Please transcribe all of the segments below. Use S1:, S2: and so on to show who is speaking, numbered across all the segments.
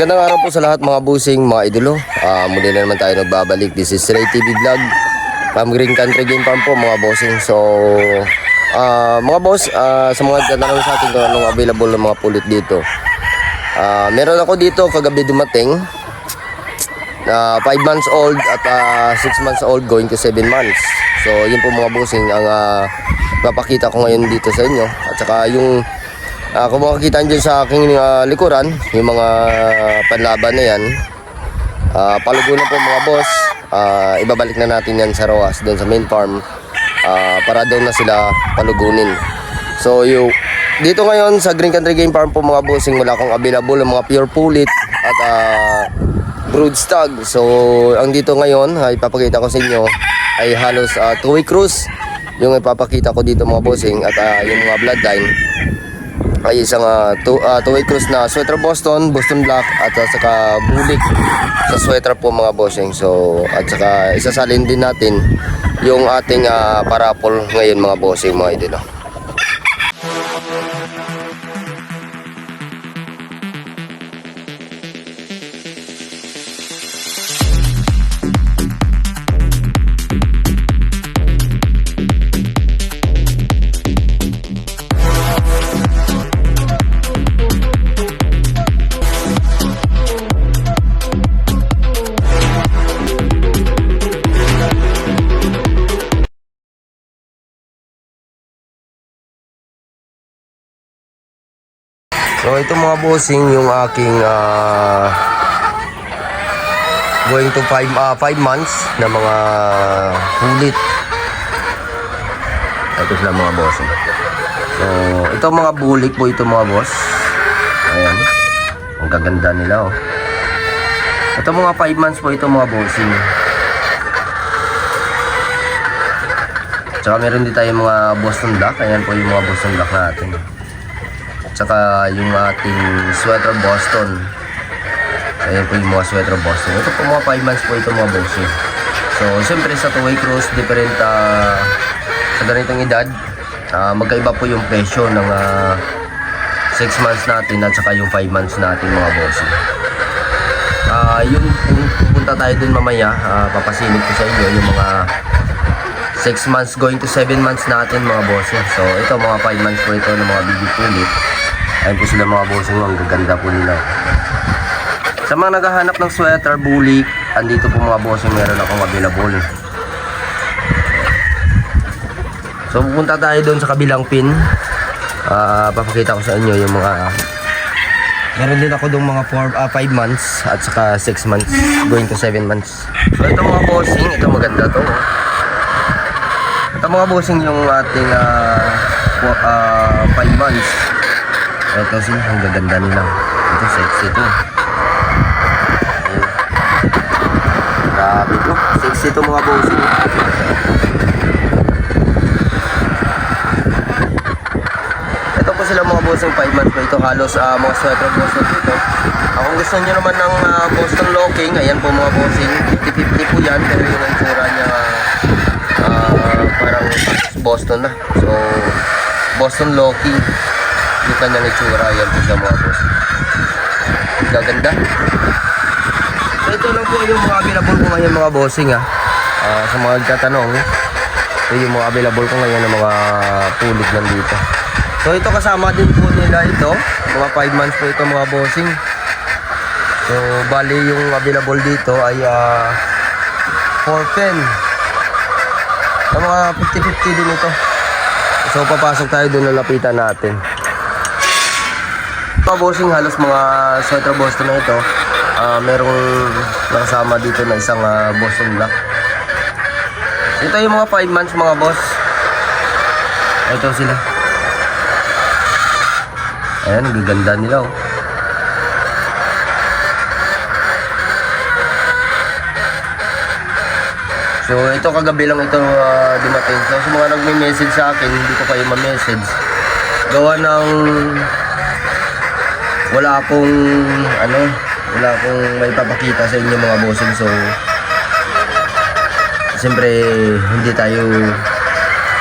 S1: Magandang araw po sa lahat mga busing, mga idolo. Muli na naman tayo nagbabalik. This is Ray TV Vlog from Green Country Game Farm po mga bossing. So, mga boss, sa mga tatanong sa atin kung anong available ng mga pulit dito. Meron ako dito kagabi dumating. 5 months old at 6 months old going to 7 months. So, yun po mga bossing ang papakita ko ngayon dito sa inyo. At saka yung kung makikita nyo sa aking likuran, yung mga panlaban na yan, palugo na po mga boss. Ibabalik na natin yan sa Roas, doon sa main farm, para doon na sila palugunin. So dito ngayon sa Green Country Game Farm po mga bossing, wala akong available ng mga pure pulit at brood stag. So ang dito ngayon ay ipapakita ko sa inyo ay halos 2-way cruise yung ipapakita ko dito mga bossing. At yung mga bloodline ay isang 2-way cruise na sweater Boston Black at saka bulik sa sweater po mga bossing. So at saka isasalin din natin yung ating parapol ngayon mga bossing mga idolo. So ito mga bossing yung aking going to 5 months na mga pulit. Ito sila mga bossing. So ito mga bulik po ito mga boss. Ayan. Ang gaganda nila oh. Ito mga 5 months po ito mga bossing. Tsaka meron din tayo mga Boston Black. Ayan po yung mga Boston Black natin. Saka yung ating sweater Boston. Ayan po yung mga sweater Boston. Ito po mga 5 months po ito mga bossing. So siyempre sa 2-way cruise, different sa ganitong edad, magkaiba po yung presyo ng 6 months natin at saka yung 5 months natin mga bossing. Yung pupunta tayo dun mamaya, papasilip ko sa inyo yung mga 6 months going to 7 months natin mga bossing. So ito mga 5 months po ito ng mga baby pulit. Ayan po sila mga bossing, ang gaganda po nila. Sa mga naghahanap ng sweater, bulik, andito po mga bossing, meron akong available. So pupunta tayo doon sa kabilang pin. Papakita ko sa inyo yung mga meron din ako doon mga 5 months at saka 6 months going to 7 months. So ito mga bossing, ito maganda to. Ito mga bossing yung ating 5 months. Ito sila, ang gaganda nila. Ito sexy to. Grabe to, sexy to mga bossing. Ito po sila mga bossing, 5 months po ito. Halos mga sweater Boston dito. Kung gusto nyo naman ng Boston locking, ayan po mga bossing, 50-50 po yan. Pero yung itsura niya parang Boston na. So Boston locking yung kanyang itsura. Yan po sa mga boss, gaganda. So ito lang po yung mga available ko ngayon mga bossing sa mga nagtatanong, ito yung mga available ko ngayon ng mga pulit nandito. So ito kasama din po nila ito, mga 5 months po ito mga bossing. So bali yung available dito ay 410 na mga 50-50 din ito. So papasok tayo doon, lalapitan natin. Mga bossing, halos mga sweater Boston na ito. Merong nakasama dito na isang Boston Black. Ito yung mga 5 months mga boss. Ito sila. Ayan, gaganda nila oh. So ito kagabi lang ito dumating. So sa mga nagme-message sa akin, hindi ko kayo ma-message. Gawa ng wala akong may papakita sa inyo mga bossing. So siyempre hindi tayo,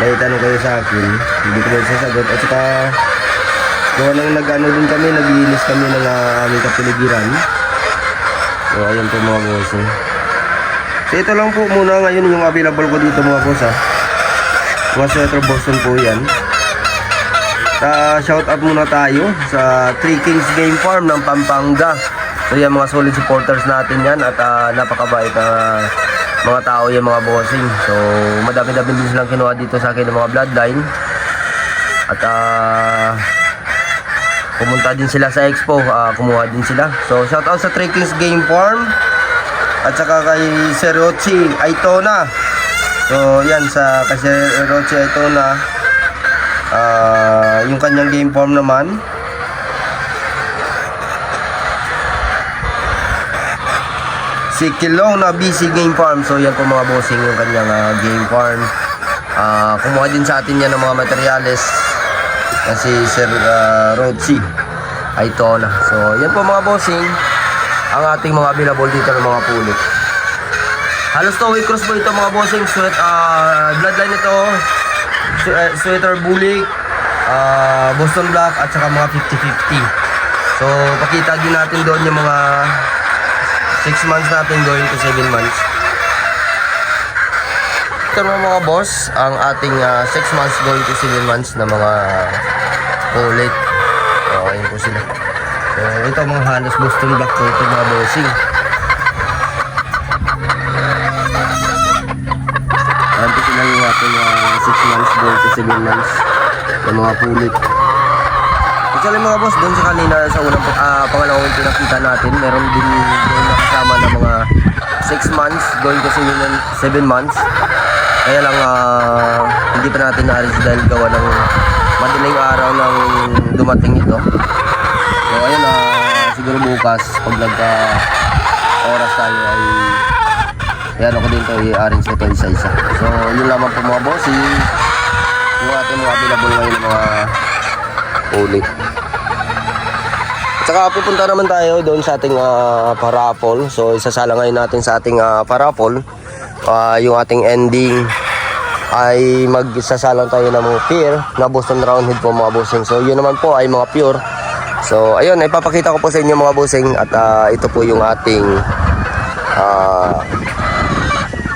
S1: may tanong kayo sa akin, hindi ko na sasagot. At saka gawa nang nag-ano din kami, naglinis kami ng aming kapiligiran. So ayun po mga bossing. So ito lang po muna ngayon yung available ko dito mga boss ha. Mga sweater Boston po yan. Shout out muna tayo sa Three Kings Game Farm ng Pampanga. So yan mga solid supporters natin yan. At napakabait na mga tao yan mga bossing. So madami-dami din silang kinuha dito sa akin ng mga bloodline. At pumunta din sila sa expo, kumuha din sila. So shout out sa Three Kings Game Farm. At saka kay Sir Rochi Aitona. So yan sa kay Sir Rochi Aitona, yung kanyang game farm naman. Si Kilong na BC Game Farm. So yan po mga bossing yung kanyang game farm. Kumuha din sa atin yan ng mga materyales na si Sir Rochi Aitona. So yan po mga bossing ang ating mga available dito ng mga pulit. Halos 2-way cross po ito mga bossing. Bloodline ito, sweater bulik, Boston Black at saka mga 50-50. So pakita din natin doon yung mga 6 months natin going to 7 months. Ito mga boss, ang ating 6 months going to 7 months na mga pulit. So ayun po sila. So ito mga halos Boston Black po ito mga bossing. Ayan po sila yung ating 6 months going to 7 months na mga pulit. Actually mga boss, doon sa kanina sa unang pangalawang pinakita natin, meron din doon nakasama ng mga 6 months going to 7 months. Kaya lang hindi pa natin na-arrange dahil gawa ng madaling araw nang dumating ito. So ayun, siguro bukas pag nagka oras tayo ay yan ako din ito i-arrange ito isa-isa. So yun lamang po mga boss, yung ating mga available ngayon ng mga ulit. Tsaka pupunta naman tayo doon sa ating parapol. So isasala ngayon natin sa ating parapol. Yung ating ending ay magsasalang tayo ng mga pair na Boston Roundhead po mga bossing. So yun naman po ay mga pure. So ayun, ipapakita ko po sa inyo mga bossing. At ito po yung ating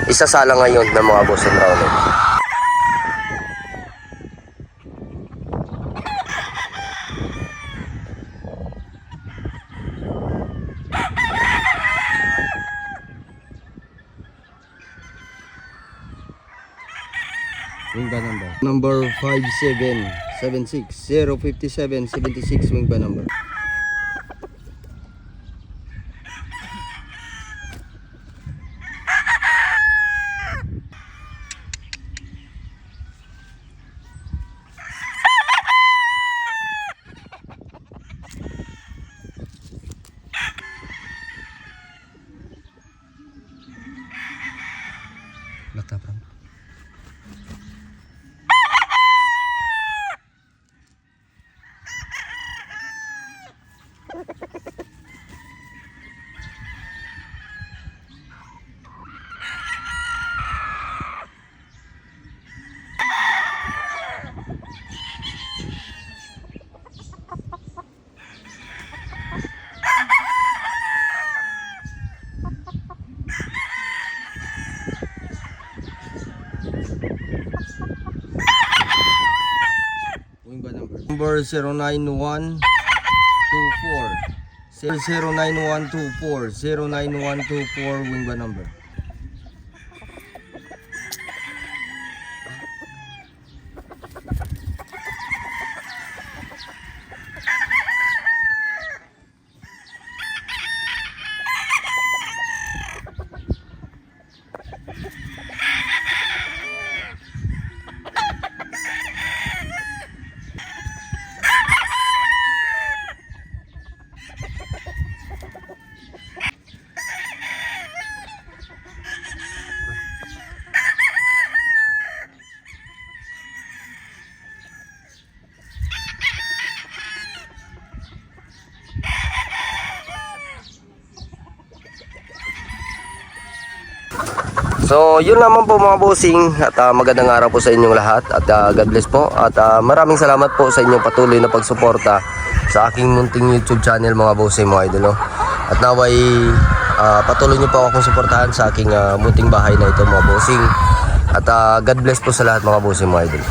S1: isasala ngayon ng mga Boston Roundhead. Wing ba number? Number 577605776 wing ba number? Lakta pram. Number 09124 09124 wing ba number? So yun naman po mga bossing at magandang araw po sa inyong lahat at God bless po at maraming salamat po sa inyong patuloy na pagsuporta sa aking munting YouTube channel mga bossing mga idolo. At naway patuloy nyo po akong suportahan sa aking munting bahay na ito mga bossing. At God bless po sa lahat mga bossing mga idol.